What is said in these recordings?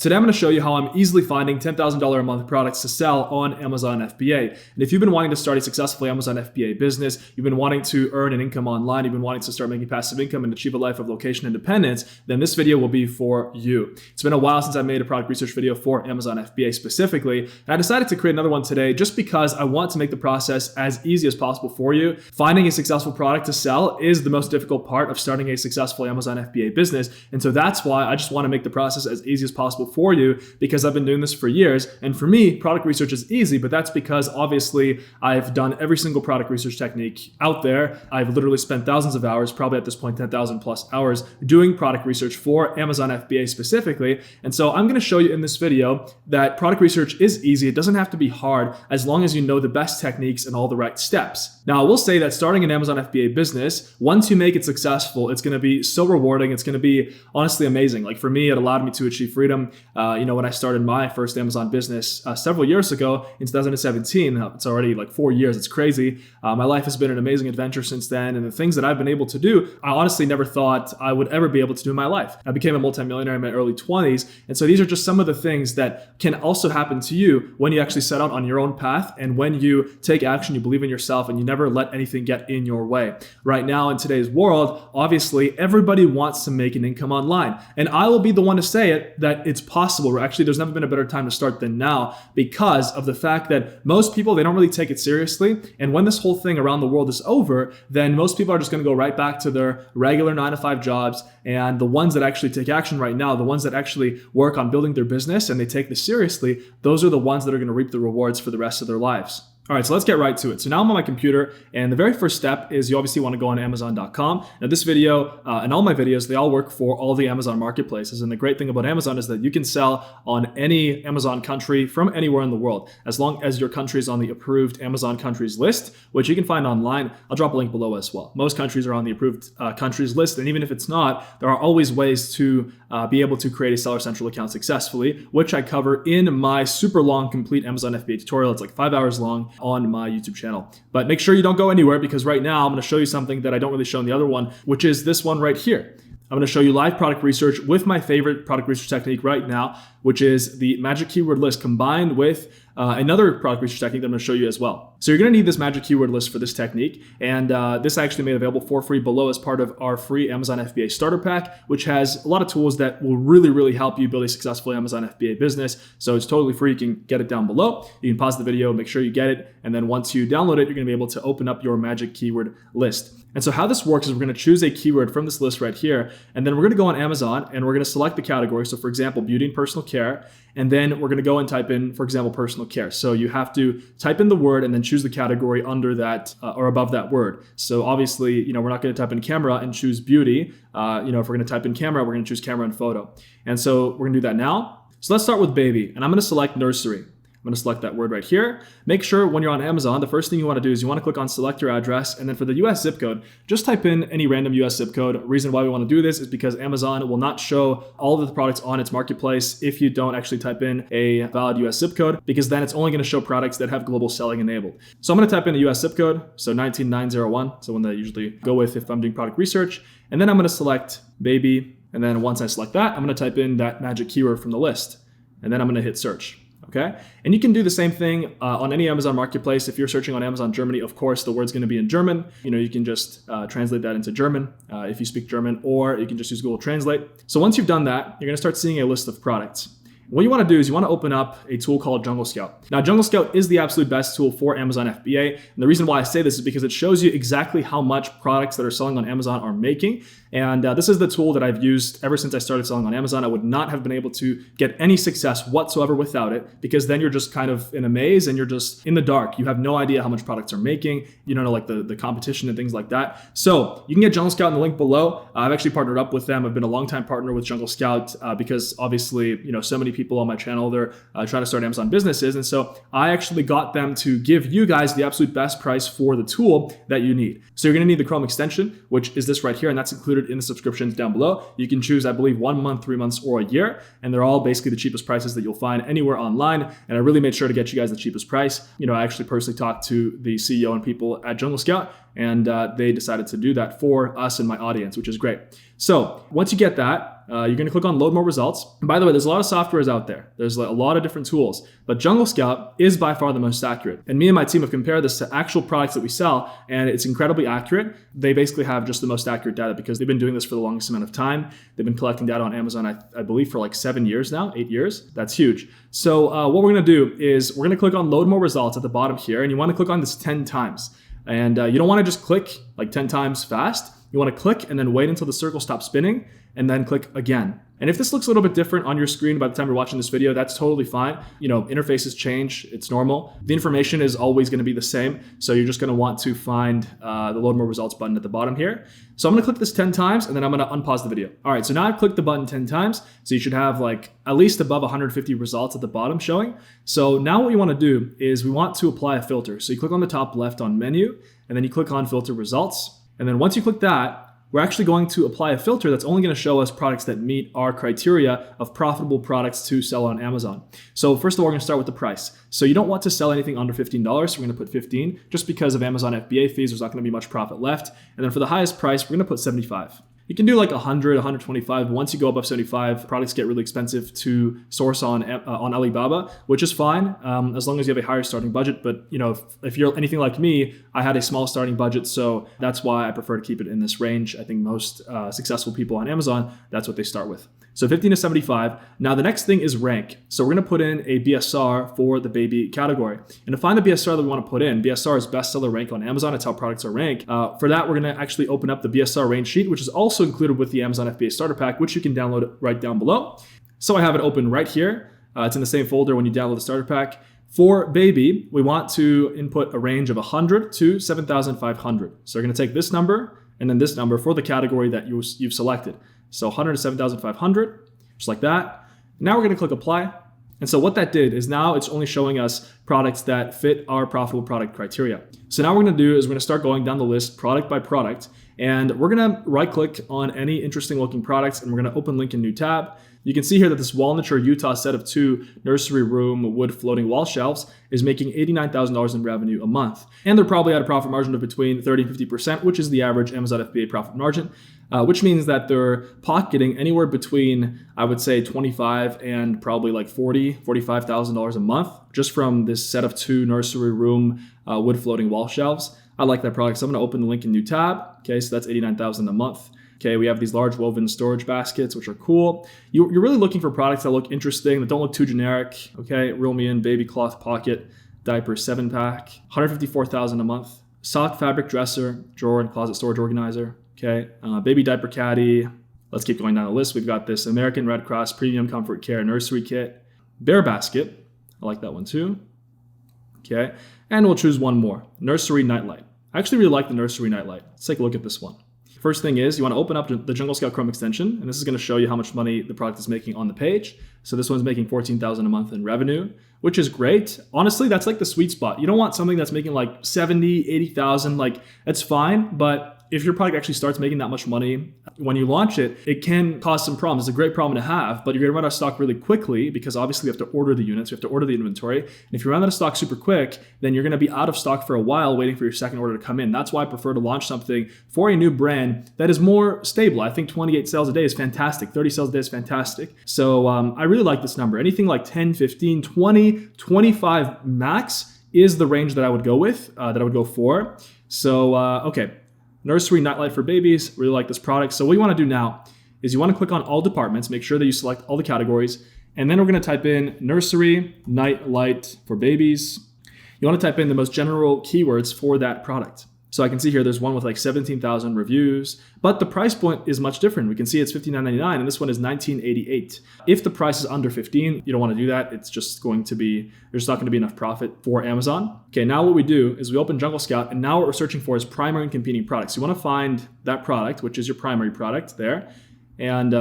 Today I'm going to show you how I'm easily finding $10,000 a month products to sell on Amazon FBA. And if you've been wanting to start a successful Amazon FBA business, you've been wanting to earn an income online, you've been wanting to start making passive income and achieve a life of location independence, then this video will be for you. It's been a while since I made a product research video for Amazon FBA specifically, and I decided to create another one today just because I want to make the process as easy as possible for you. Finding a successful product to sell is the most difficult part of starting a successful Amazon FBA business, and so that's why I just want to make the process as easy as possible for you, because I've been doing this for years. And for me, product research is easy, but that's because obviously I've done every single product research technique out there. I've literally spent thousands of hours, probably at this point 10,000 plus hours, doing product research for Amazon FBA specifically. And so I'm going to show you in this video that product research is easy. It doesn't have to be hard as long as you know the best techniques and all the right steps. Now, I will say that starting an Amazon FBA business, once you make it successful, it's going to be so rewarding. It's going to be honestly amazing. Like for me, it allowed me to achieve freedom. When I started my first Amazon business several years ago in 2017, it's already like 4 years. It's crazy. My life has been an amazing adventure since then. And the things that I've been able to do, I honestly never thought I would ever be able to do in my life. I became a multimillionaire in my early 20s. And so these are just some of the things that can also happen to you when you actually set out on your own path and when you take action, you believe in yourself, and you never let anything get in your way. Right now in today's world, obviously everybody wants to make an income online. And I will be the one to say it that it's possible. Actually, there's never been a better time to start than now because of the fact that most people, they don't really take it seriously. And when this whole thing around the world is over, then most people are just going to go right back to their regular 9-to-5 jobs. And the ones that actually take action right now, the ones that actually work on building their business and they take this seriously, those are the ones that are going to reap the rewards for the rest of their lives. All right, so let's get right to it. So now I'm on my computer, and the very first step is you obviously want to go on Amazon.com. Now this video and all my videos, they all work for all the Amazon marketplaces. And the great thing about Amazon is that you can sell on any Amazon country from anywhere in the world, as long as your country is on the approved Amazon countries list, which you can find online. I'll drop a link below as well. Most countries are on the approved countries list. And even if it's not, there are always ways to be able to create a Seller Central account successfully, which I cover in my super long, complete Amazon FBA tutorial. It's like 5 hours long on my YouTube channel. But make sure you don't go anywhere, because right now I'm going to show you something that I don't really show in the other one, which is this one right here. I'm going to show you live product research with my favorite product research technique right now, which is the magic keyword list combined with another product research technique that I'm going to show you as well. So you're going to need this magic keyword list for this technique. And this I actually made available for free below as part of our free Amazon FBA starter pack, which has a lot of tools that will really, really help you build a successful Amazon FBA business. So it's totally free. You can get it down below. You can pause the video, make sure you get it. And then once you download it, you're going to be able to open up your magic keyword list. And so how this works is we're going to choose a keyword from this list right here, and then we're going to go on Amazon and we're going to select the category. So for example, beauty and personal care, and then we're going to go and type in, for example, personal care. So you have to type in the word and then choose the category under that or above that word. So obviously, we're not going to type in camera and choose beauty. If we're going to type in camera, we're going to choose camera and photo. And so we're going to do that now. So let's start with baby, and I'm going to select nursery. I'm going to select that word right here. Make sure when you're on Amazon, the first thing you want to do is you want to click on select your address. And then for the US zip code, just type in any random US zip code. Reason why we want to do this is because Amazon will not show all of the products on its marketplace if you don't actually type in a valid US zip code, because then it's only going to show products that have global selling enabled. So I'm going to type in a US zip code. So 19901. So one that I usually go with if I'm doing product research. And then I'm going to select baby. And then once I select that, I'm going to type in that magic keyword from the list. And then I'm going to hit search. Okay. And you can do the same thing on any Amazon marketplace. If you're searching on Amazon Germany, of course, the word's going to be in German. You can just translate that into German if you speak German, or you can just use Google Translate. So once you've done that, you're going to start seeing a list of products. What you want to do is you want to open up a tool called Jungle Scout. Now, Jungle Scout is the absolute best tool for Amazon FBA. And the reason why I say this is because it shows you exactly how much products that are selling on Amazon are making. And this is the tool that I've used ever since I started selling on Amazon. I would not have been able to get any success whatsoever without it, because then you're just kind of in a maze and you're just in the dark. You have no idea how much products are making. You don't know like the competition and things like that. So you can get Jungle Scout in the link below. I've actually partnered up with them. I've been a longtime partner with Jungle Scout because obviously, so many people on my channel, they're trying to start Amazon businesses. And so I actually got them to give you guys the absolute best price for the tool that you need. So you're going to need the Chrome extension, which is this right here. And that's included in the subscriptions down below. You can choose, I believe, 1 month, 3 months, or a year. And they're all basically the cheapest prices that you'll find anywhere online. And I really made sure to get you guys the cheapest price. I actually personally talked to the CEO and people at Jungle Scout, And they decided to do that for us and my audience, which is great. So once you get that, you're going to click on load more results. And by the way, there's a lot of softwares out there. There's a lot of different tools, but Jungle Scout is by far the most accurate. And me and my team have compared this to actual products that we sell, and it's incredibly accurate. They basically have just the most accurate data because they've been doing this for the longest amount of time. They've been collecting data on Amazon, I believe, for like 7 years now, 8 years. That's huge. So what we're going to do is we're going to click on load more results at the bottom here, and you want to click on this 10 times. And you don't want to just click like 10 times fast. You want to click and then wait until the circle stops spinning and then click again. And if this looks a little bit different on your screen by the time you're watching this video, that's totally fine. Interfaces change, it's normal. The information is always going to be the same. So you're just going to want to find the load more results button at the bottom here. So I'm going to click this 10 times and then I'm going to unpause the video. All right, so now I've clicked the button 10 times. So you should have like at least above 150 results at the bottom showing. So now what you want to do is we want to apply a filter. So you click on the top left on menu and then you click on filter results. And then once you click that, we're actually going to apply a filter that's only going to show us products that meet our criteria of profitable products to sell on Amazon. So first of all, we're going to start with the price. So you don't want to sell anything under $15. So we're going to put 15 just because of Amazon FBA fees. There's not going to be much profit left. And then for the highest price, we're going to put 75. You can do like 100, 125. Once you go above 75, products get really expensive to source on Alibaba, which is fine as long as you have a higher starting budget. But if you're anything like me, I had a small starting budget, so that's why I prefer to keep it in this range. I think most successful people on Amazon, that's what they start with. So 15 to 75. Now the next thing is rank. So we're going to put in a BSR for the baby category. And to find the BSR that we want to put in, BSR is bestseller rank on Amazon. It's how products are ranked. For that, we're going to actually open up the BSR range sheet, which is also included with the Amazon FBA starter pack, which you can download right down below. So I have it open right here. It's in the same folder when you download the starter pack. For baby, we want to input a range of 100 to 7,500. So you're going to take this number and then this number for the category that you've selected. So 100 to 7,500, just like that. Now we're going to click apply. And so what that did is now it's only showing us products that fit our profitable product criteria. So now what we're going to do is we're going to start going down the list product by product. And we're going to right click on any interesting looking products and we're going to open link in new tab. You can see here that this Walnut Utah set of 2 nursery room wood floating wall shelves is making $89,000 in revenue a month. And they're probably at a profit margin of between 30 and 50%, which is the average Amazon FBA profit margin, which means that they're pocketing anywhere between, I would say, $25 and probably like $45,000 a month just from this set of 2 nursery room wood floating wall shelves. I like that product, so I'm going to open the link in new tab. Okay, so that's $89,000 a month. Okay, we have these large woven storage baskets, which are cool. You're really looking for products that look interesting, that don't look too generic. Okay, reel me in, baby cloth pocket, diaper 7-pack, $154,000 a month. Sock fabric dresser, drawer and closet storage organizer. Okay, baby diaper caddy. Let's keep going down the list. We've got this American Red Cross Premium Comfort Care Nursery Kit. Bear basket, I like that one too. Okay, and we'll choose one more, nursery nightlight. I actually really like the nursery nightlight. Let's take a look at this one. First thing is you want to open up the Jungle Scout Chrome extension, and this is going to show you how much money the product is making on the page. So this one's making $14,000 a month in revenue, which is great. Honestly, that's like the sweet spot. You don't want something that's making like 70, 80,000. Like that's fine, but if your product actually starts making that much money when you launch it, it can cause some problems. It's a great problem to have, but you're going to run out of stock really quickly because obviously you have to order the units, you have to order the inventory. And if you run out of stock super quick, then you're going to be out of stock for a while waiting for your second order to come in. That's why I prefer to launch something for a new brand that is more stable. I think 28 sales a day is fantastic. 30 sales a day is fantastic. So I really like this number. Anything like 10, 15, 20, 25 max is the range that I would go with, that I would go for. So, okay. Nursery nightlight for babies, really like this product. So what you want to do now is you want to click on all departments, make sure that you select all the categories, and then we're going to type in nursery nightlight for babies. You want to type in the most general keywords for that product. So I can see here there's one with like 17,000 reviews, but the price point is much different. We can see it's $59.99 and this one is $19.88. If the price is under 15, you don't want to do that. It's just going to be, there's not going to be enough profit for Amazon. Okay, now what we do is we open Jungle Scout and now what we're searching for is primary and competing products. You want to find that product, which is your primary product there. And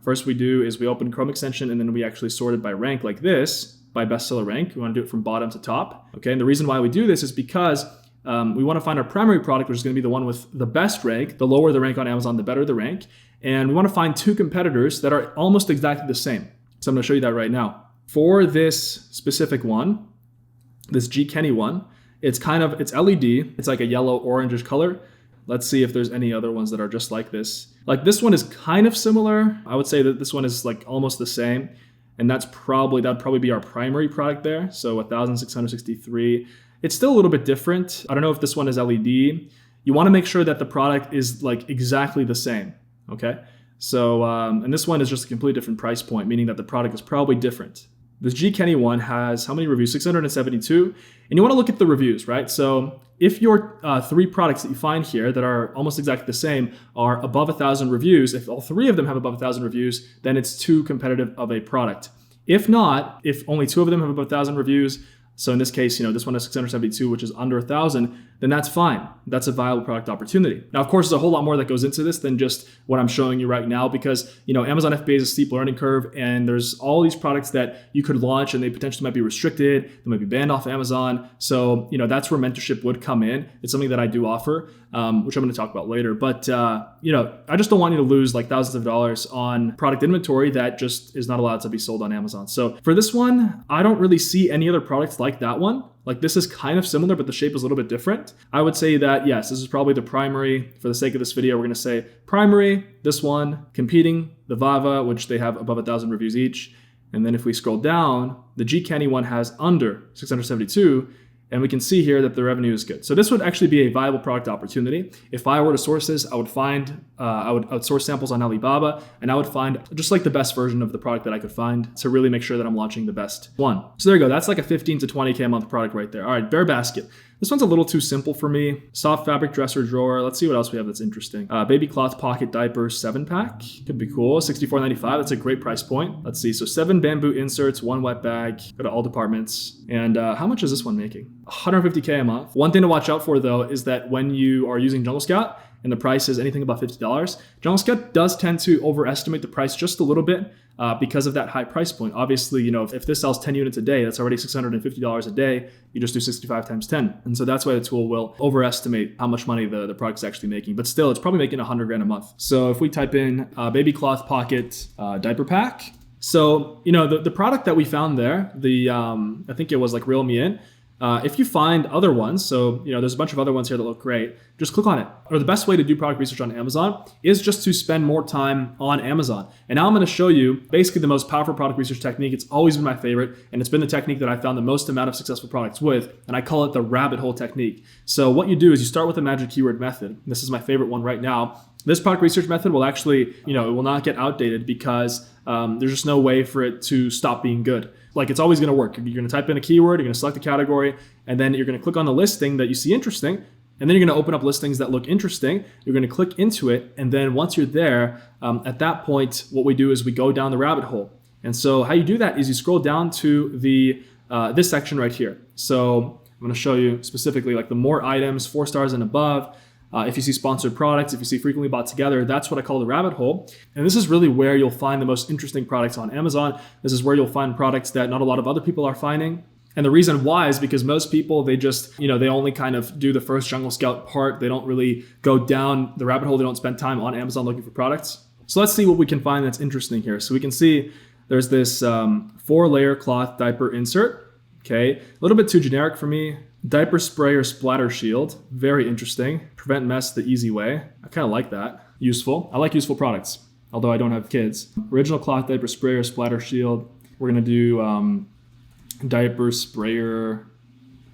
first we do is we open Chrome extension and then we actually sort it by rank like this, by bestseller rank. We want to do it from bottom to top. Okay, and the reason why we do this is because we want to find our primary product, which is going to be the one with the best rank. The lower the rank on Amazon, the better the rank. And we want to find 2 competitors that are almost exactly the same. So I'm going to show you that right now. For this specific one, this G. Kenny one, It's LED. It's like a yellow orangish color. Let's see if there's any other ones that are just like this. Like this one is kind of similar. I would say that this one is like almost the same. And that'd probably be our primary product there. So 1,663. It's still a little bit different. I don't know if this one is LED. You want to make sure that the product is like exactly the same. Okay. So, and this one is just a completely different price point, meaning that the product is probably different. This G Kenny one has how many reviews? 672. And you want to look at the reviews, right? So if your 3 products that you find here that are almost exactly the same are above 1,000 reviews, if all 3 of them have above 1,000 reviews, then it's too competitive of a product. If not, if only 2 of them have above 1,000 reviews, so in this case, this one has 672, which is under 1,000, then that's fine. That's a viable product opportunity. Now, of course, there's a whole lot more that goes into this than just what I'm showing you right now because, Amazon FBA is a steep learning curve and there's all these products that you could launch and they potentially might be restricted. They might be banned off Amazon. So, that's where mentorship would come in. It's something that I do offer, which I'm going to talk about later. But, I just don't want you to lose like thousands of dollars on product inventory that just is not allowed to be sold on Amazon. So for this one, I don't really see any other products like that one. Like this is kind of similar, but the shape is a little bit different. I would say that, yes, this is probably the primary. For the sake of this video, we're going to say primary, this one, competing, the Vava, which they have above 1,000 reviews each. And then if we scroll down, the G Kenny one has under 672. And we can see here that the revenue is good. So this would actually be a viable product opportunity. If I were to source this, I would source samples on Alibaba and I would find just like the best version of the product that I could find to really make sure that I'm launching the best one. So there you go. That's like a 15 to 20K a month product right there. All right, Bare Basket. This one's a little too simple for me. Soft fabric dresser drawer. Let's see what else we have that's interesting. Baby cloth pocket diaper 7-pack. Could be cool. $64.95. That's a great price point. Let's see. So 7 bamboo inserts, 1 wet bag. Go to all departments. And how much is this one making? 150K a month. One thing to watch out for though is that when you are using Jungle Scout and the price is anything above $50, Jungle Scout does tend to overestimate the price just a little bit because of that high price point. Obviously, if this sells 10 units a day, that's already $650 a day. You just do 65 times 10. And so that's why the tool will overestimate how much money the product's actually making. But still, it's probably making 100 grand a month. So if we type in baby cloth pocket diaper pack. So, the product that we found there, I think it was like Reel Me In. If you find other ones, so there's a bunch of other ones here that look great, just click on it. Or the best way to do product research on Amazon is just to spend more time on Amazon. And now I'm going to show you basically the most powerful product research technique. It's always been my favorite, and it's been the technique that I found the most amount of successful products with, and I call it the rabbit hole technique. So what you do is you start with a magic keyword method. This is my favorite one right now. This product research method will actually, it will not get outdated because there's just no way for it to stop being good. Like it's always going to work. You're going to type in a keyword, you're going to select a category, and then you're going to click on the listing that you see interesting. And then you're going to open up listings that look interesting. You're going to click into it. And then once you're there, at that point, what we do is we go down the rabbit hole. And so how you do that is you scroll down to the this section right here. So I'm going to show you specifically like the more items, 4 stars and above. If you see sponsored products, if you see frequently bought together, that's what I call the rabbit hole. And this is really where you'll find the most interesting products on Amazon. This is where you'll find products that not a lot of other people are finding. And the reason why is because most people, they just, they only kind of do the first Jungle Scout part. They don't really go down the rabbit hole. They don't spend time on Amazon looking for products. So let's see what we can find that's interesting here. So we can see there's this 4-layer cloth diaper insert. Okay, a little bit too generic for me. Diaper sprayer splatter shield, very interesting. Prevent mess the easy way. I kind of like that. Useful. I like useful products, although I don't have kids. Original cloth diaper sprayer splatter shield. We're gonna do diaper sprayer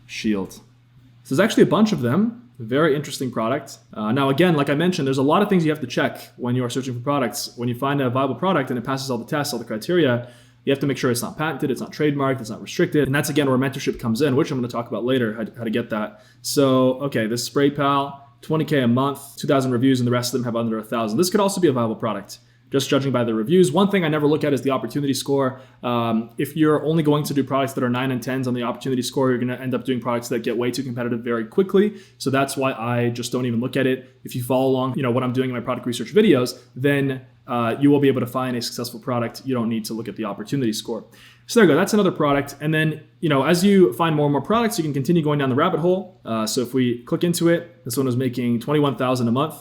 shield. So there's actually a bunch of them. Very interesting product. Now again, like I mentioned, there's a lot of things you have to check when you are searching for products. When you find a viable product and it passes all the tests, all the criteria, you have to make sure it's not patented, it's not trademarked, it's not restricted. And that's again where mentorship comes in, which I'm going to talk about later, how to get that. So, okay, this Spray Pal, 20K a month, 2,000 reviews, and the rest of them have under 1,000. This could also be a viable product, just judging by the reviews. One thing I never look at is the opportunity score. If you're only going to do products that are 9 and 10s on the opportunity score, you're going to end up doing products that get way too competitive very quickly. So that's why I just don't even look at it. If you follow along, what I'm doing in my product research videos, then you will be able to find a successful product. You don't need to look at the opportunity score. So there you go. That's another product. And then, as you find more and more products, you can continue going down the rabbit hole. So if we click into it, this one was making $21,000 a month.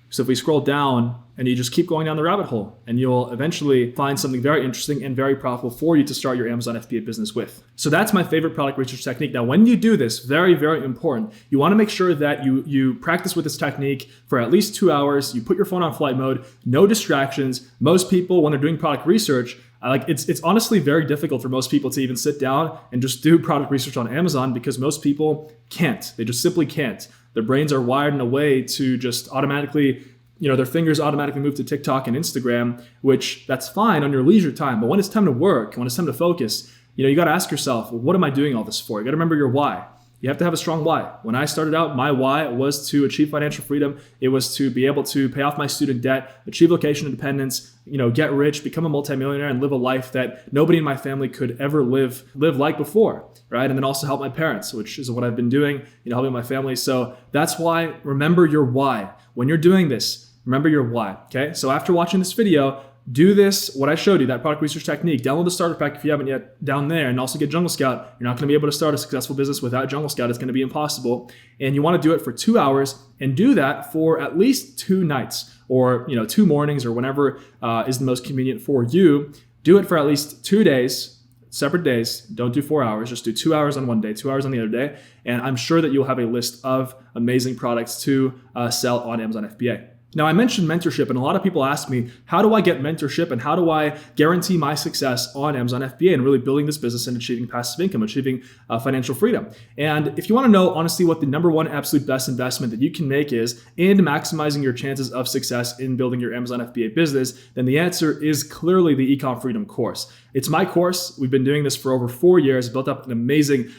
So if we scroll down and you just keep going down the rabbit hole, and you'll eventually find something very interesting and very profitable for you to start your Amazon FBA business with. So that's my favorite product research technique. Now, when you do this, very, very important, you want to make sure that you practice with this technique for at least 2 hours. You put your phone on flight mode, no distractions. Most people, when they're doing product research, it's honestly very difficult for most people to even sit down and just do product research on Amazon, because most people can't. They just simply can't. Their brains are wired in a way to just automatically, their fingers automatically move to TikTok and Instagram, which that's fine on your leisure time. But when it's time to work, when it's time to focus, you got to ask yourself, well, what am I doing all this for? You got to remember your why. You have to have a strong why. When I started out, my why was to achieve financial freedom. It was to be able to pay off my student debt, achieve location independence, get rich, become a multimillionaire, and live a life that nobody in my family could ever live like before, right? And then also help my parents, which is what I've been doing, helping my family. So that's why, remember your why. When you're doing this, remember your why, okay? So after watching this video, do this, what I showed you, that product research technique. Download the starter pack if you haven't yet down there, and also get Jungle Scout. You're not going to be able to start a successful business without Jungle Scout. It's going to be impossible. And you want to do it for 2 hours, and do that for at least 2 nights, or 2 mornings, or whenever is the most convenient for you. Do it for at least 2 days, separate days. Don't do 4 hours. Just do 2 hours on one day, 2 hours on the other day. And I'm sure that you'll have a list of amazing products to sell on Amazon FBA. Now, I mentioned mentorship, and a lot of people ask me, how do I get mentorship, and how do I guarantee my success on Amazon FBA and really building this business and achieving passive income, achieving financial freedom? And if you want to know, honestly, what the number one absolute best investment that you can make is in maximizing your chances of success in building your Amazon FBA business, then the answer is clearly the Ecom Freedom course. It's my course. We've been doing this for over 4 years, built up an amazing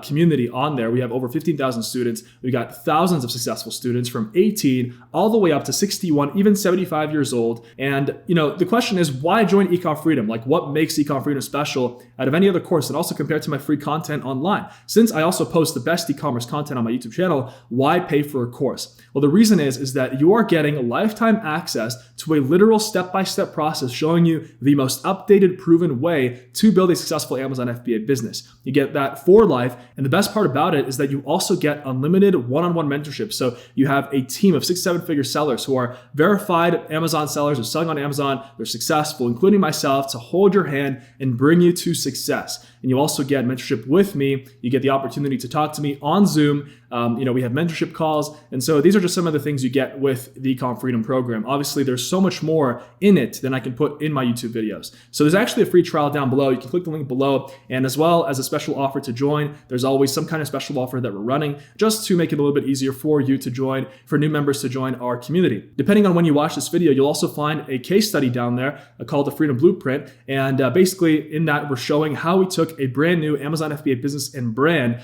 community on there. We have over 15,000 students. We got thousands of successful students from 18 all the way up to 61, even 75 years old. And the question is, why join Ecom Freedom? Like, what makes Ecom Freedom special out of any other course, and also compared to my free content online? Since I also post the best e-commerce content on my YouTube channel, why pay for a course? Well, the reason is that you are getting lifetime access to a literal step-by-step process showing you the most updated, proven way to build a successful Amazon FBA business. You get that for life. And the best part about it is that you also get unlimited one-on-one mentorship. So you have a team of 6-7 figure sellers who are verified Amazon sellers, who are selling on Amazon, they're successful, including myself, to hold your hand and bring you to success. And you also get mentorship with me. You get the opportunity to talk to me on Zoom. We have mentorship calls. And so these are just some of the things you get with the Ecom Freedom program. Obviously, there's so much more in it than I can put in my YouTube videos. So there's actually a free trial down below. You can click the link below. And as well as a special offer to join, there's always some kind of special offer that we're running just to make it a little bit easier for you to join, for new members to join our community. Depending on when you watch this video, you'll also find a case study down there called the Freedom Blueprint. And basically in that, we're showing how we took a brand new Amazon FBA business and brand,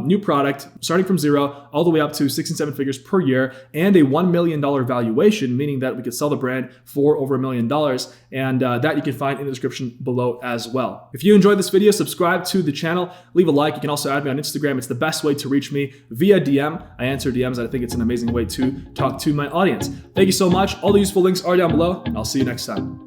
new product, starting from zero all the way up to 6 and 7 figures per year, and a $1 million valuation, meaning that we could sell the brand for over $1 million. And that you can find in the description below as well. If you enjoyed this video, subscribe to the channel, leave a like. You can also add me on Instagram. It's the best way to reach me via DM. I answer DMs. I think it's an amazing way to talk to my audience. Thank you so much. All the useful links are down below. I'll see you next time.